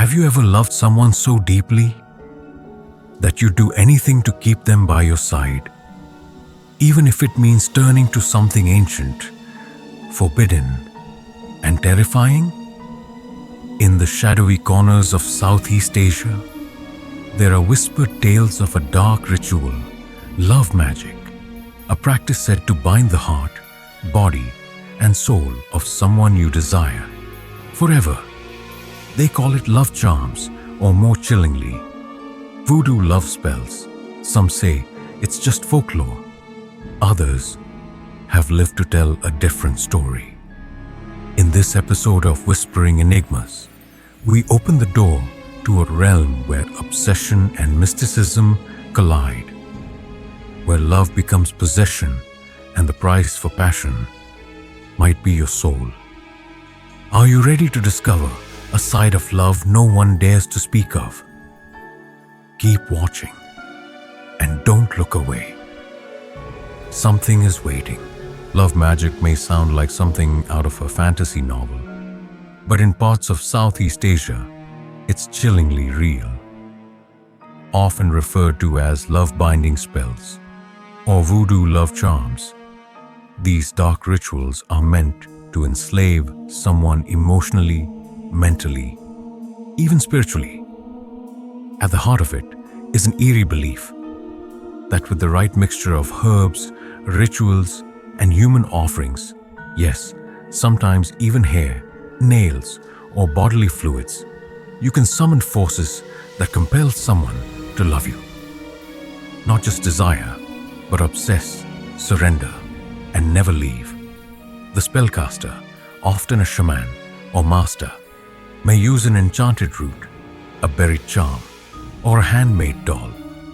Have you ever loved someone so deeply that you'd do anything to keep them by your side, even if it means turning to something ancient, forbidden, and terrifying? In the shadowy corners of Southeast Asia, there are whispered tales of a dark ritual, love magic, a practice said to bind the heart, body, and soul of someone you desire forever. They call it love charms, or more chillingly, voodoo love spells. Some say it's just folklore. Others have lived to tell a different story. In this episode of Whispering Enigmas, we open the door to a realm where obsession and mysticism collide, where love becomes possession and the price for passion might be your soul. Are you ready to discover a side of love no one dares to speak of? Keep watching and don't look away. Something is waiting. Love magic may sound like something out of a fantasy novel, but in parts of Southeast Asia, it's chillingly real. Often referred to as love-binding spells or voodoo love charms, these dark rituals are meant to enslave someone emotionally, mentally, even spiritually. At the heart of it is an eerie belief that with the right mixture of herbs, rituals, and human offerings, yes, sometimes even hair, nails, or bodily fluids, you can summon forces that compel someone to love you. Not just desire, but obsess, surrender, and never leave. The spellcaster, often a shaman or master, may use an enchanted root, a buried charm, or a handmade doll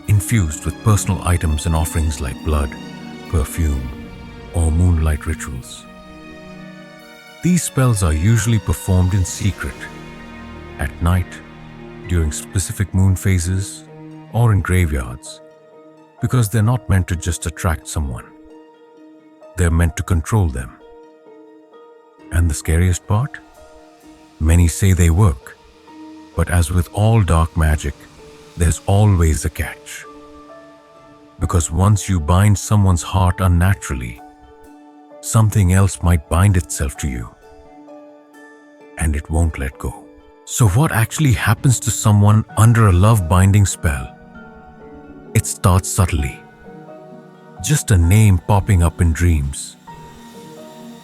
infused with personal items and offerings like blood, perfume, or moonlight rituals. These spells are usually performed in secret, at night, during specific moon phases, or in graveyards, because they're not meant to just attract someone. They're meant to control them. And the scariest part? Many say they work, but as with all dark magic, there's always a catch. Because once you bind someone's heart unnaturally, something else might bind itself to you, and it won't let go. So what actually happens to someone under a love-binding spell? It starts subtly. Just a name popping up in dreams.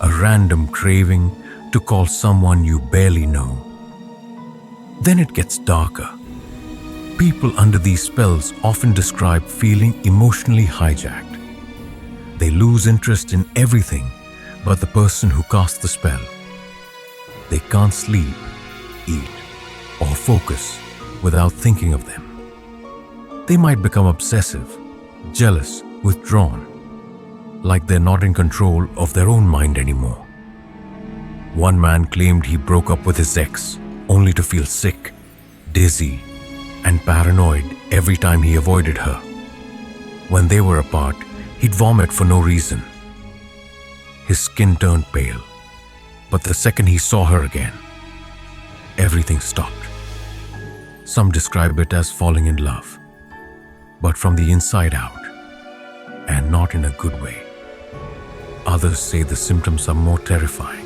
A random craving to call someone you barely know. Then it gets darker. People under these spells often describe feeling emotionally hijacked. They lose interest in everything but the person who cast the spell. They can't sleep, eat, or focus without thinking of them. They might become obsessive, jealous, withdrawn, like they're not in control of their own mind anymore. One man claimed he broke up with his ex only to feel sick, dizzy, and paranoid every time he avoided her. When they were apart, he'd vomit for no reason. His skin turned pale, but the second he saw her again, everything stopped. Some describe it as falling in love, but from the inside out, and not in a good way. Others say the symptoms are more terrifying.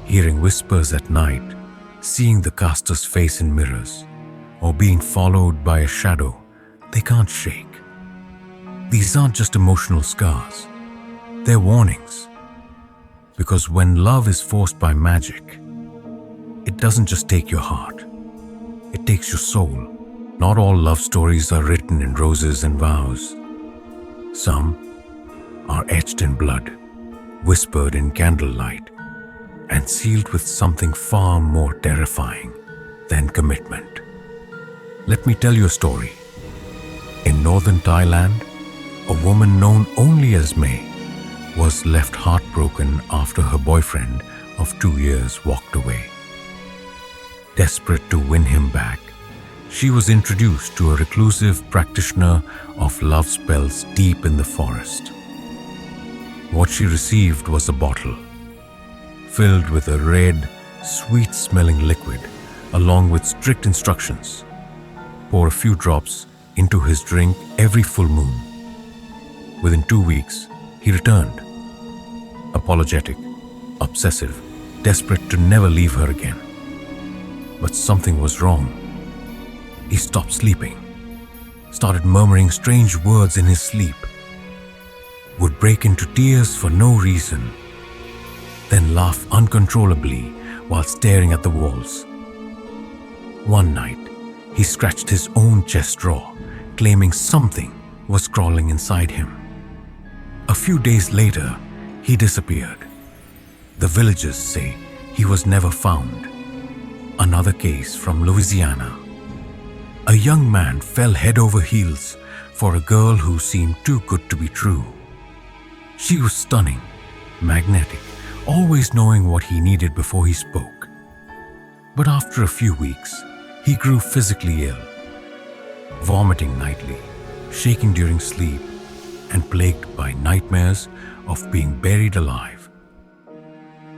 Hearing whispers at night, seeing the caster's face in mirrors, or being followed by a shadow they can't shake. These aren't just emotional scars, they're warnings. Because when love is forced by magic, it doesn't just take your heart, it takes your soul. Not all love stories are written in roses and vows. Some are etched in blood, whispered in candlelight, and sealed with something far more terrifying than commitment. Let me tell you a story. In northern Thailand, a woman known only as May was left heartbroken after her boyfriend of 2 years walked away. Desperate to win him back, she was introduced to a reclusive practitioner of love spells deep in the forest. What she received was a bottle filled with a red, sweet-smelling liquid along with strict instructions. Pour a few drops into his drink every full moon. Within 2 weeks, he returned, apologetic, obsessive, desperate to never leave her again. But something was wrong. He stopped sleeping, started murmuring strange words in his sleep, would break into tears for no reason, then laugh uncontrollably while staring at the walls. One night, he scratched his own chest drawer, claiming something was crawling inside him. A few days later, he disappeared. The villagers say he was never found. Another case from Louisiana. A young man fell head over heels for a girl who seemed too good to be true. She was stunning, magnetic, always knowing what he needed before he spoke. But after a few weeks, he grew physically ill, vomiting nightly, shaking during sleep, and plagued by nightmares of being buried alive.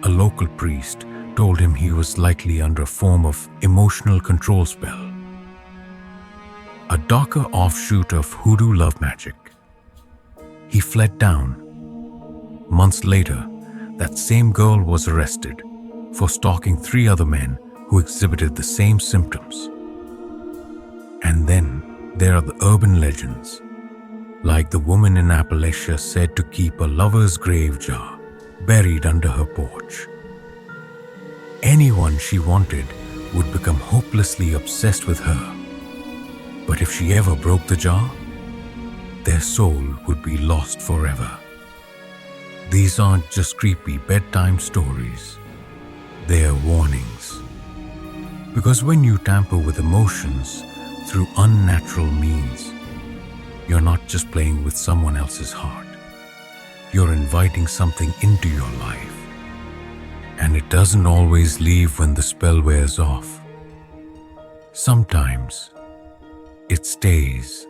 A local priest told him he was likely under a form of emotional control spell, a darker offshoot of hoodoo love magic. He fled down. Months later, that same girl was arrested for stalking 3 other men who exhibited the same symptoms. And then there are the urban legends, like the woman in Appalachia said to keep a lover's grave jar buried under her porch. Anyone she wanted would become hopelessly obsessed with her. But if she ever broke the jar, their soul would be lost forever. These aren't just creepy bedtime stories. They are warnings. Because when you tamper with emotions through unnatural means, you're not just playing with someone else's heart. You're inviting something into your life. And it doesn't always leave when the spell wears off. Sometimes it stays.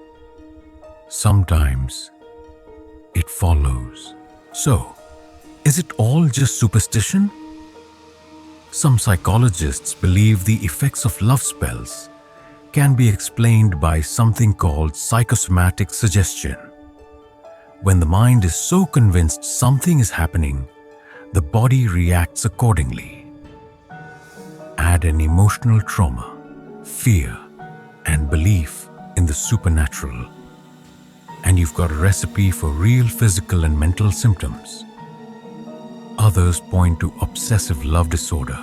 Sometimes it follows. So, is it all just superstition? Some psychologists believe the effects of love spells can be explained by something called psychosomatic suggestion. When the mind is so convinced something is happening, the body reacts accordingly. Add an emotional trauma, fear, and belief in the supernatural, and you've got a recipe for real physical and mental symptoms. Others point to obsessive love disorder,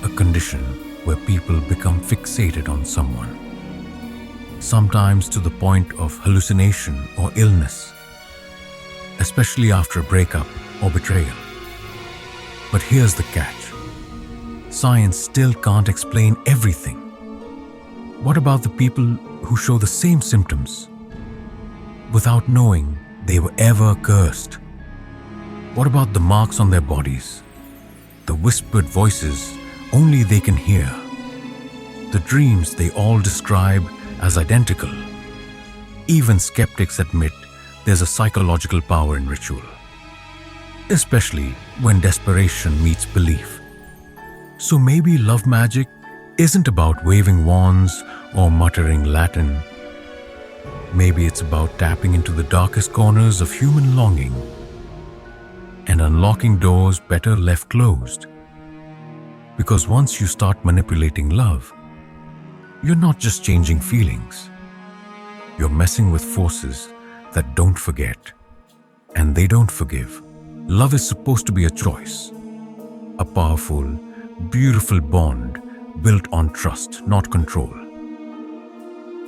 a condition where people become fixated on someone, sometimes to the point of hallucination or illness, especially after a breakup or betrayal. But here's the catch. Science still can't explain everything. What about the people who show the same symptoms without knowing they were ever cursed? What about the marks on their bodies, the whispered voices only they can hear, the dreams they all describe as identical? Even skeptics admit there's a psychological power in ritual, especially when desperation meets belief. So maybe love magic isn't about waving wands or muttering Latin. Maybe it's about tapping into the darkest corners of human longing and unlocking doors better left closed. Because once you start manipulating love, you're not just changing feelings. You're messing with forces that don't forget, and they don't forgive. Love is supposed to be a choice, a powerful, beautiful bond built on trust, not control.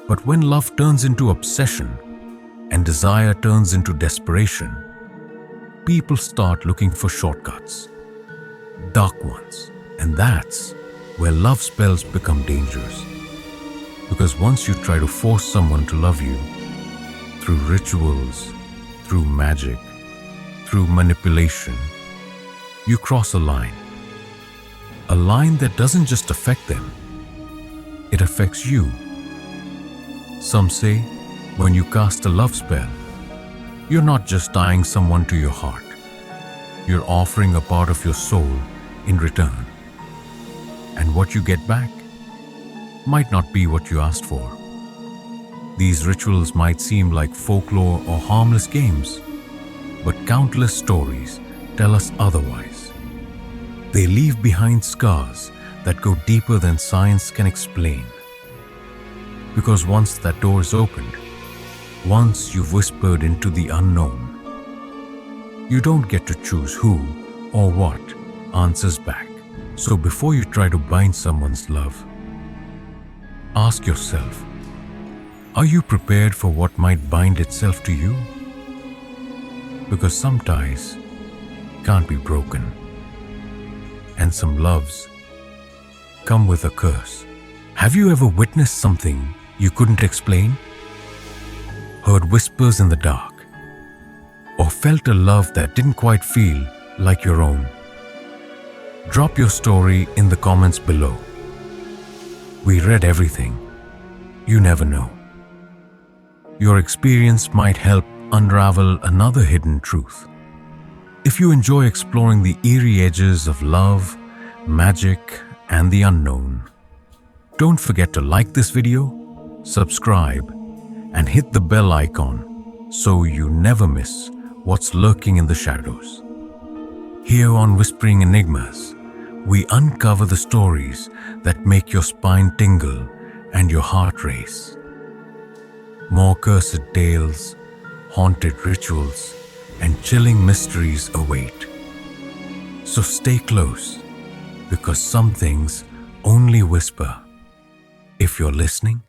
But when love turns into obsession and desire turns into desperation, people start looking for shortcuts, dark ones, and that's where love spells become dangerous. Because once you try to force someone to love you through rituals, through magic, through manipulation, you cross a line that doesn't just affect them, it affects you. Some say when you cast a love spell, you're not just tying someone to your heart, you're offering a part of your soul in return. And what you get back might not be what you asked for. These rituals might seem like folklore or harmless games, but countless stories tell us otherwise. They leave behind scars that go deeper than science can explain. Because once that door is opened, once you've whispered into the unknown, you don't get to choose who or what answers back. So before you try to bind someone's love, ask yourself, are you prepared for what might bind itself to you? Because some ties can't be broken, and some loves come with a curse. Have you ever witnessed something you couldn't explain? Heard whispers in the dark? Or felt a love that didn't quite feel like your own? Drop your story in the comments below. We read everything. You never know. Your experience might help unravel another hidden truth. If you enjoy exploring the eerie edges of love, magic, and the unknown, don't forget to like this video, subscribe, and hit the bell icon so you never miss what's lurking in the shadows. Here on Whispering Enigmas, we uncover the stories that make your spine tingle and your heart race. More cursed tales, haunted rituals, and chilling mysteries await. So stay close, because some things only whisper if you're listening.